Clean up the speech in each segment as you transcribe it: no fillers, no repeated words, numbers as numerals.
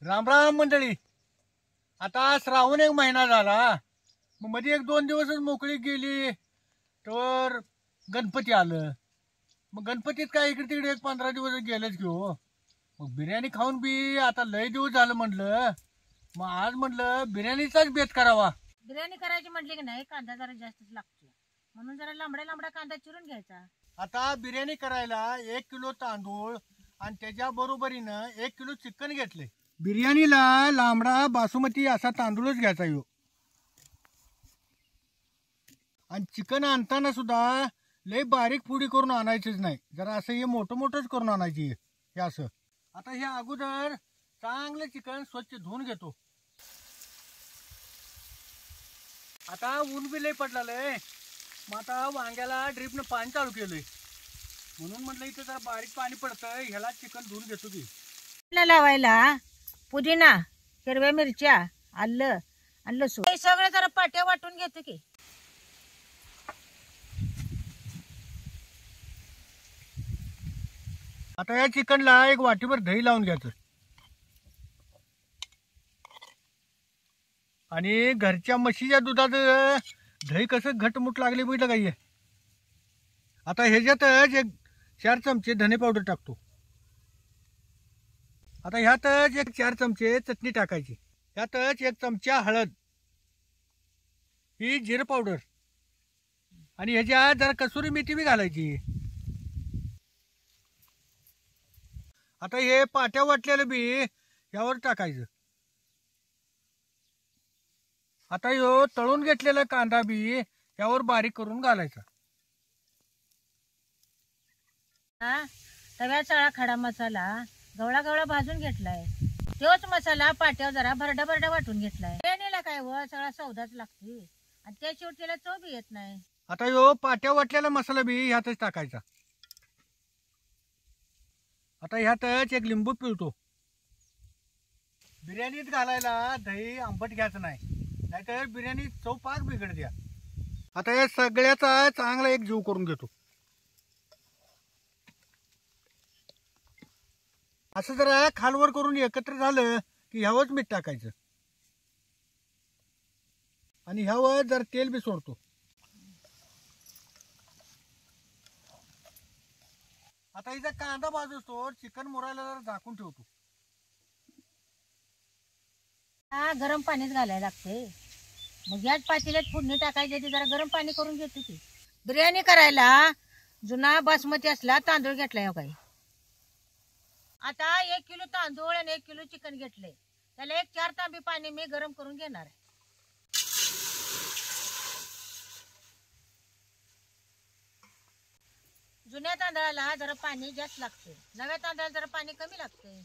राम राम मंडळी. आता श्रावण एक महिना झाला, मग मध्ये एक दोन दिवसच मोकळी गेली तर गणपती आलं. मग गणपतीत काय इकडे तिकडे एक 15 दिवस गेलेच की हो. मग बिर्याणी खाऊन बी आता लय दिवस झालं म्हटलं, मग आज म्हटलं बिर्याणीचाच बेत करावा. बिर्याणी करायची म्हटली की नाही कांदा जरा जास्तच लागतो, म्हणून जरा लांबडा लांबडा कांदा चिरून घ्यायचा. आता बिर्याणी करायला 1 किलो तांदूळ आणि त्याच्या बरोबरीनं 1 किलो चिकन घेतले. बिर्याणीला लांबडा बासुमती असा तांदूळच घ्यायचा यो. आणि चिकन आणताना सुद्धा लय बारीक पुडी करून आणायचीच नाही, जरा असं हे मोठं मोठंच करून आणायची हे असं. आता हे अगोदर चांगलं चिकन स्वच्छ धुवून घेतो. आता ऊन बी लय पडलाय, मग आता वांग्याला ड्रीपनं पाणी चालू केलंय, म्हणून म्हटलं इथं जरा बारीक पाणी पडतंय, ह्याला चिकन धुवून घेतो की. लावायला पुदिना, हिरव्या मिरच्या, आलं आणि लसूण हे सगळं जरा पाट्या वाटून घेतो की. आता या चिकनला एक वाटीभर दही लावून घ्यायचं. आणि घरच्या म्हशीच्या दुधात दही कसं घटमुट लागले बघितलं काही. आता ह्याच्यातच एक 4 चमचे धने पावडर टाकतो. आता ह्यातच एक 4 चमचे चटणी टाकायची. ह्यातच 1 चमचा हळद, ही जिरं पावडर, आणि ह्याच्यात जरा कसुरी मेथी बी घालायची. आता हे पाट्या वाटलेलं बी यावर टाकायचं. आता ह्यो तळून घेतलेला कांदा बी यावर बारीक करून घालायचा. तव्यात सगळा खडा मसाला गवळा गवळा भाजून घेतलाय. तोच मसाला पाट्यावर जरा भरडा भरडा वाटून घेतलाय. बिर्याणीला काय व सगळा सौदाच लागते आणि त्या शेवटीला चव बी येत नाही. आता ह्यो पाट्या वाटलेला मसाला बी ह्यातच टाकायचा. आता ह्यातच एक लिंबू पिळतो. बिर्याणीत घालायला दही आंबट घ्यायचं नाही, नाहीतर बिर्याणी चव पाक बिघडते. आता या सगळ्याचा चांगला एक जीव करून घेतो. असं जरा खालवर करून एकत्र झालं की ह्यावरच मीठ टाकायचं आणि ह्यावर जरा तेल बी सोडतो. आता हिचा कांदा भाजतो, चिकन मुरायला जरा झाकून ठेवतो. गरम पाणीच घालायला लागते. मग याच पातेल्यात फोडणी टाकायची, ती जरा गरम पाणी करून घेतो की. बिर्याणी करायला जुना बासमती असला तांदूळ घेतलाय हो काही. आता 1 किलो तांदूळ आणि 1 किलो चिकन घेतलंय, त्याला 4 तांबी पाणी मी गरम करून घेणार आहे. जुन्या तांदळाला जरा पाणी जास्त लागते, नव्या तांदळाला जरा पाणी कमी लागते.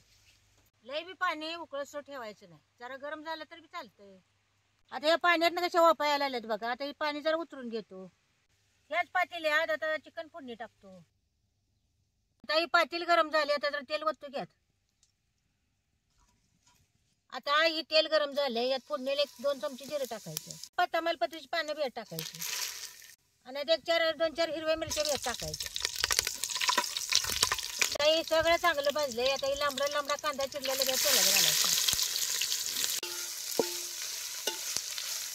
लय बी पाणी उकळसर ठेवायचं नाही, जरा गरम झालं तर बी चालतंय. आता या पाण्यात कशा वाफा यायला लागल्यात बघा. आता हे पाणी जरा उतरून घेतो. याच पातेल्यात आता चिकन फोडणी टाकतो. आता ही पातेल गरम झाली, आता जरा तेल वततो घ्यात. आता ही तेल गरम झाले, यात फोडणीला 1-2 चमचे जिरे टाकायचे. तमालपत्रीची पानं बी टाकायची आणि 2-4 हिरव्या मिरच्या बी टाकायच्या. हे सगळं चांगलं भाजलंय. आता ही लांबडा लांबडा कांदा चिरलेला बी तेलात घालायचा.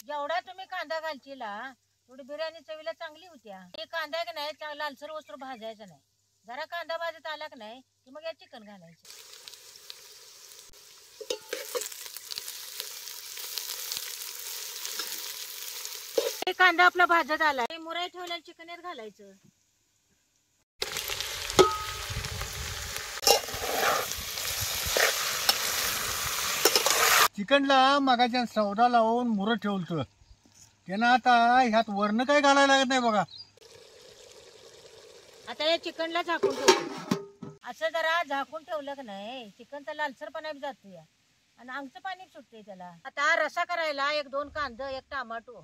जेवढा तुम्ही कांदा घालशीला थोडी बिर्याणी चवीला चांगली होत्या. हे कांदा की नाही लालसर वस्त्र भाजायचा नाही, जरा कांदा भाजत आला की नाही की मग या चिकन घालायचं. कांदा आपला भाजत आला, मुराई ठेवलेलं चिकन यात घालायचं. चिकनला मगाच्या सौदा लावून मुरत ठेवलं, त्यानं आता ह्यात वरण काही घालायला लागत नाही बघा. आता या चिकनला झाकून ठेवतो. असं जरा झाकून ठेवलं की नाही चिकनचा लालसरपणा बी जातो या आणि अंगचं पाणी सुटते त्याला. आता रसा करायला 1-2 कांदा, 1 टमाटो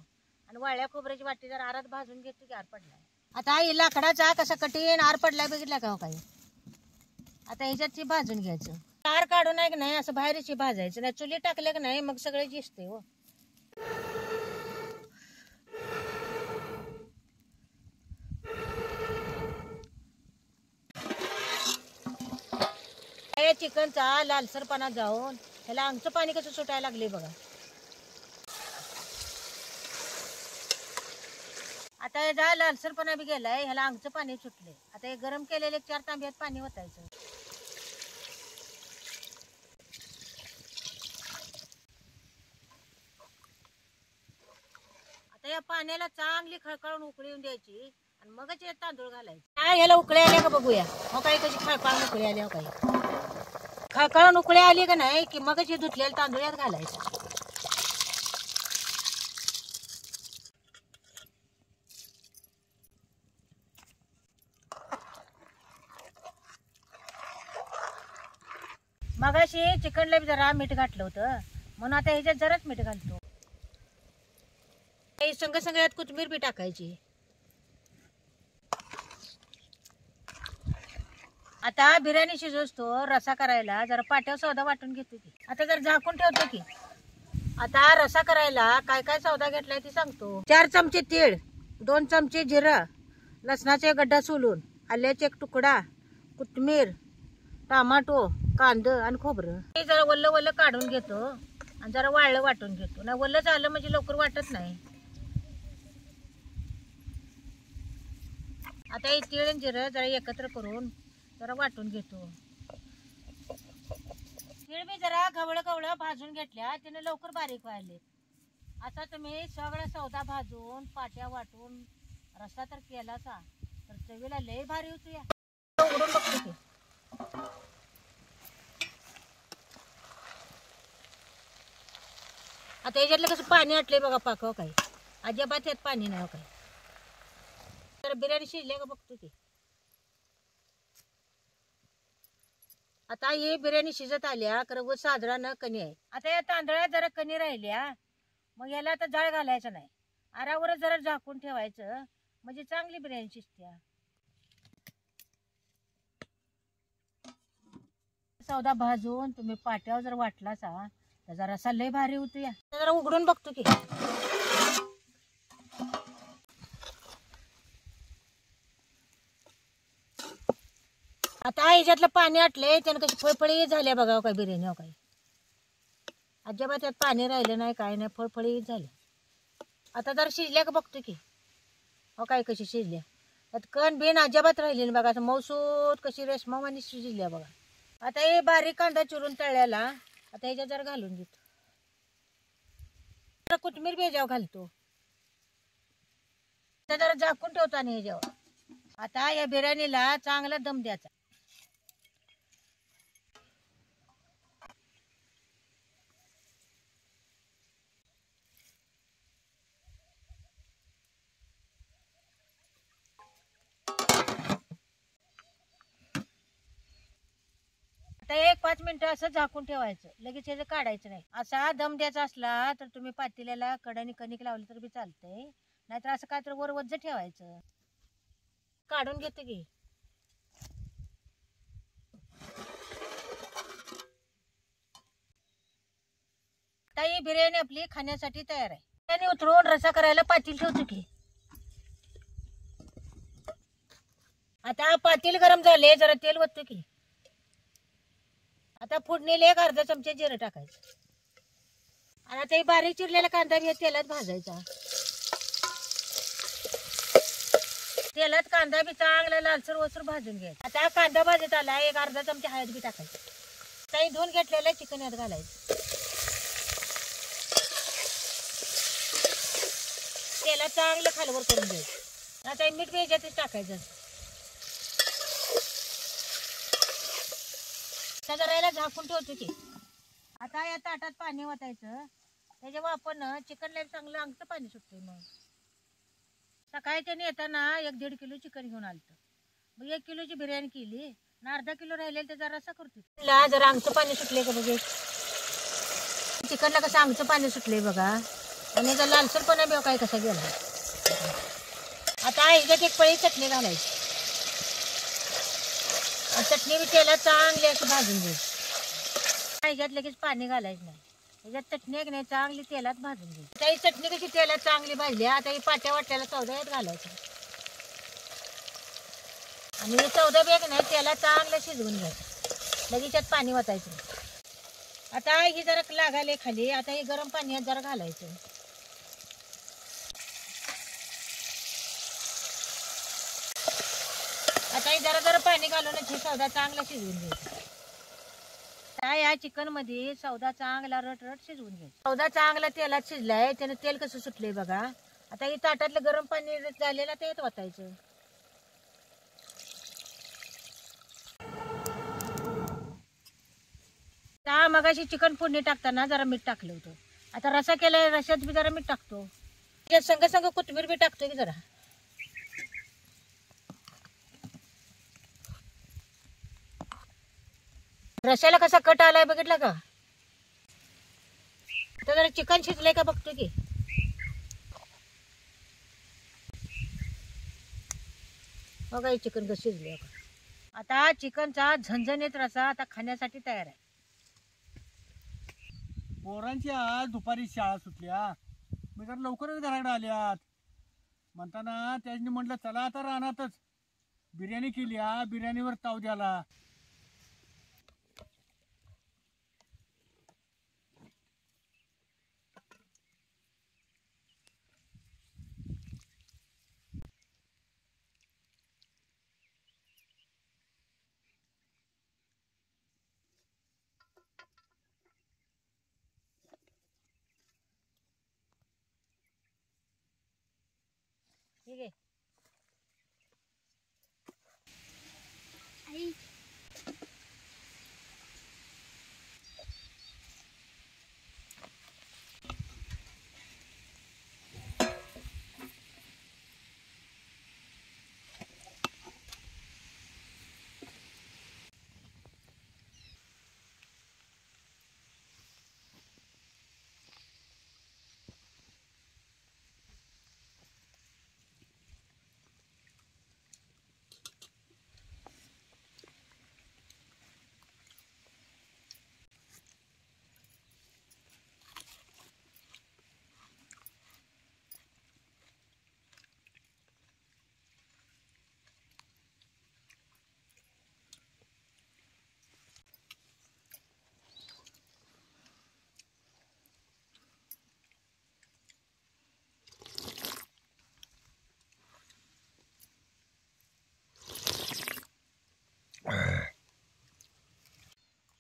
आणि वाळ्या खोबऱ्याची वाटी जरा आरात भाजून घेतो की आर पडलाय. आता ही लाकडाचा कसा कठीण आर पडलाय बघितला का काही. आता ह्याच्यात भाजून घ्यायचं. आर काढून आहे की नाही असं बाहेरची भाजायचं नाही, चुली टाकलं की नाही मग सगळे जिसते हो. चिकनचा लालसरपणा जाऊन ह्याला अंगचं पाणी कसं सुटायला लागले बघा. आता हे जा लालसरपणा बी गेलाय, ह्याला अंगचं पाणी सुटले. आता हे गरम केलेले 4 तांब्यात पाणी ओतायचं. आता या पाण्याला चांगली खळखळून उकळी येऊन द्यायची आणि मगच हे तांदूळ घालायचे. काय ह्याला उकळी आल्या का बघूया. हो काही कशी खळखळून उकळी आल्या, हो काही खळखळून उकळी आली का नाही की मगच हे धुतलेलं तांदूळ यात घालायचं. मगाशी चिकनला बी जरा मीठ घातलं होतं म्हणून आता ह्याच्यात जराच मीठ घालतो. संग संग यात कोथिंबीर बी टाकायची. आता बिर्याणी शिजवतो रसा करायला जरा पाट्यावर सौदा वाटून घेतो की. आता जर झाकून ठेवतो की. आता रसा करायला काय काय सौदा घेतलाय ते सांगतो. 4 चमचे तीळ, 2 चमचे जिरं, लसणाचा एक गड्डा सोलून, आल्याचा एक तुकडा, कोथिंबीर, टमाटो, कांदा आणि खोबरं. हे जरा वल्ल वल्ल काढून घेतो आणि जरा वाळलं वाटून घेतो. नाही वल्ल झालं म्हणजे लवकर वाटत नाही. आता हे तीळ आणि जिरं जरा एकत्र करून जरा वाटून घेतो. तीळ बी जरा गवळं गवळं भाजून घेतल्या त्याने लवकर बारीक व्हायले. आता तुम्ही सगळं सौदा भाजून पाट्या वाटून रस्सा तर केलासा तर चवीला लय भारी होतो. या उघडून बघतो की. आता याच्यातलं कसं पाणी आटले बघा पाकाव, काही अजिबात यात पाणी नाही काही. तर बिर्याणी शिजले का बघतो की. आता ही बिर्याणी शिजत आल्या खरं साधारण कणी आहे. आता या तांदळात जरा कणी राहिल्या मग याला आता जाळ घालायचं नाही. आरावरच जरा झाकून ठेवायचं म्हणजे चांगली बिर्याणी शिजते. सौदा भाजून तुम्ही पाट्यावर जर वाटलासा तर जरा रस्सा लय भारी होतो. या जरा उघडून बघतो की. आता ह्याच्यातलं पाणी आटले त्यानं कशी फळफळी झाल्या बघा काय बिर्याणी. हो काही अजिबात त्यात पाणी राहिलं नाही काय नाही, फळफळी झाली. आता जरा शिजल्या का बघतो की. हो काय कशी शिजल्या, त्यात कण बिन अजिबात राहिली नाही बघा. मौसूद कशी रेशमावानी शिजल्या बघा. आता हे बारीक कांदा चिरून तळल्याला आता ह्याच्यात जरा घालून देतो. जरा कोथिंबीर ह्याच्यावर घालतो. आता जरा झाकून ठेवतो आणि ह्याच्यावर. आता या बिर्याणीला चांगला दम द्यायचा. आता 1-5 मिनिटं असं झाकून ठेवायचं, लगेच ह्याचं काढायचं नाही. असा दम द्यायचा असला तर तुम्ही पातेल्याला कडाने कणिक लावली तर बी चालतंय, नाहीतर असं काय तर वर वज्ज ठेवायचं. काढून घेते की. आता ही बिर्याणी आपली खाण्यासाठी तयार आहे. बिर्याणी उतरवून रसा करायला पातेल ठेवतो की. आता पातेल गरम झाले जरा तेल ओततो की. आता फोडणीला 1 अर्धा चमचे जिरं टाकायचं आणि आता हे बारीक चिरलेला कांदा बी तेलात भाजायचा. तेलात कांदा बी चांगला लालसर वसर भाजून घ्यायचा. आता कांदा भाजत आला 1 अर्धा चमचे हळद बी टाकायचं. काही धुवून घेतलेलं चिकन यात घालायचं. तेलात चांगलं खालवर करून घ्यायचं. आता मीठ बी याच्यातच टाकायचं. जरा झाकून ठेवतो की. आता या ताटात पाणी ओतायचं. त्याच्या वापरन चिकनला चांगलं अंगचं पाणी सुटते. मग सकाळी त्याने येताना 1-1.5 किलो चिकन घेऊन आलतं. मग 1 किलोची बिर्याणी केली आणि अर्धा किलो राहिलेलं त्याचा रस्सा करतो. जरा अंगचं पाणी सुटले का बघे. चिकनला कसं अंगचं पाणी सुटले बघा आणि याचा लालसरपणा बी काय कसा गेला. आता ह्याच्यात 1 पळी चटणी घालायची. चटणी बी तेलात चांगली अशी भाजून घ्यायची. ह्याच्यात लगेच पाणी घालायचं नाही. ह्याच्यात चटणी एक नाही चांगली तेलात भाजून घ्यायची. आता ही चटणी कशी तेलात चांगली भाजली. आता ही पाट्या वाट्याला सौदा यात घालायचं आणि हे सौदा बी एक नाही तेलात चांगलं शिजवून घ्यायचं. लगेच यात पाणी ओतायचं. आता ही जरा लागायला खाली, आता हे गरम पाण्यात जरा घालायचं. आता हे जरा जरा पाणी घालूनच हे सौदा चांगला शिजवून घ्यायचा. आता या चिकन मध्ये सौदा चांगला रट शिजवून घ्यायचा. सौदा चांगला तेलात शिजलाय, त्यानं तेल कसं सुटलंय बघा. आता हे ताटातलं गरम पाणी झालेलं ते ओतायचं. मगाशी चिकन फोडणी टाकताना जरा मीठ टाकलं होतं. आता रसा केलाय, रशात बी जरा मीठ टाकतो. संग संग कोथिंबीर बी टाकतो की जरा. रशाला कसा कट आलाय बघितलं का. आता जरा चिकन शिजलंय का बघतो की. बघा हे चिकन कसं शिजलंय. आता चिकनचा झणझणीत रसा आता खाण्यासाठी तयार आहे. पोरांची आज दुपारी शाळा सुटल्या, मी जरा लवकरच घराकडे आल्यात म्हणताना त्यांनी म्हटलं चला आता रानातच बिर्याणी केली. बिर्याणीवर ताव द्याला. ठीक आहे.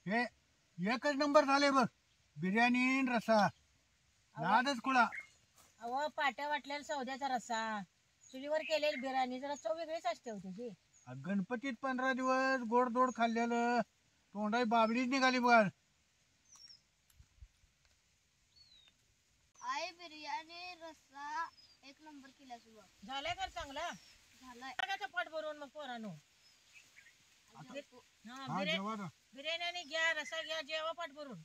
हे एकच नंबर झाले बघ. बिर्याणी आणि रसा नादच खुळा. अहो पाट्या वाटलेला सौद्याचा रस्सा, चुलीवर केलेली बिर्याणी जरा चव वेगळीच असते हो त्याची. गणपतीत 15 दिवस गोडधोड खाल्लेलं तोंडाई बाबडीच निघाली बघ. आई बिर्याणी रस्सा एक नंबर केला सुरुवात. झालाय का चांगला. झालाय पाठ भरून मग पोरानो. हा जेवा ना. बिर्याणी घ्या, रसा घ्या, जेवा पाठ भरून.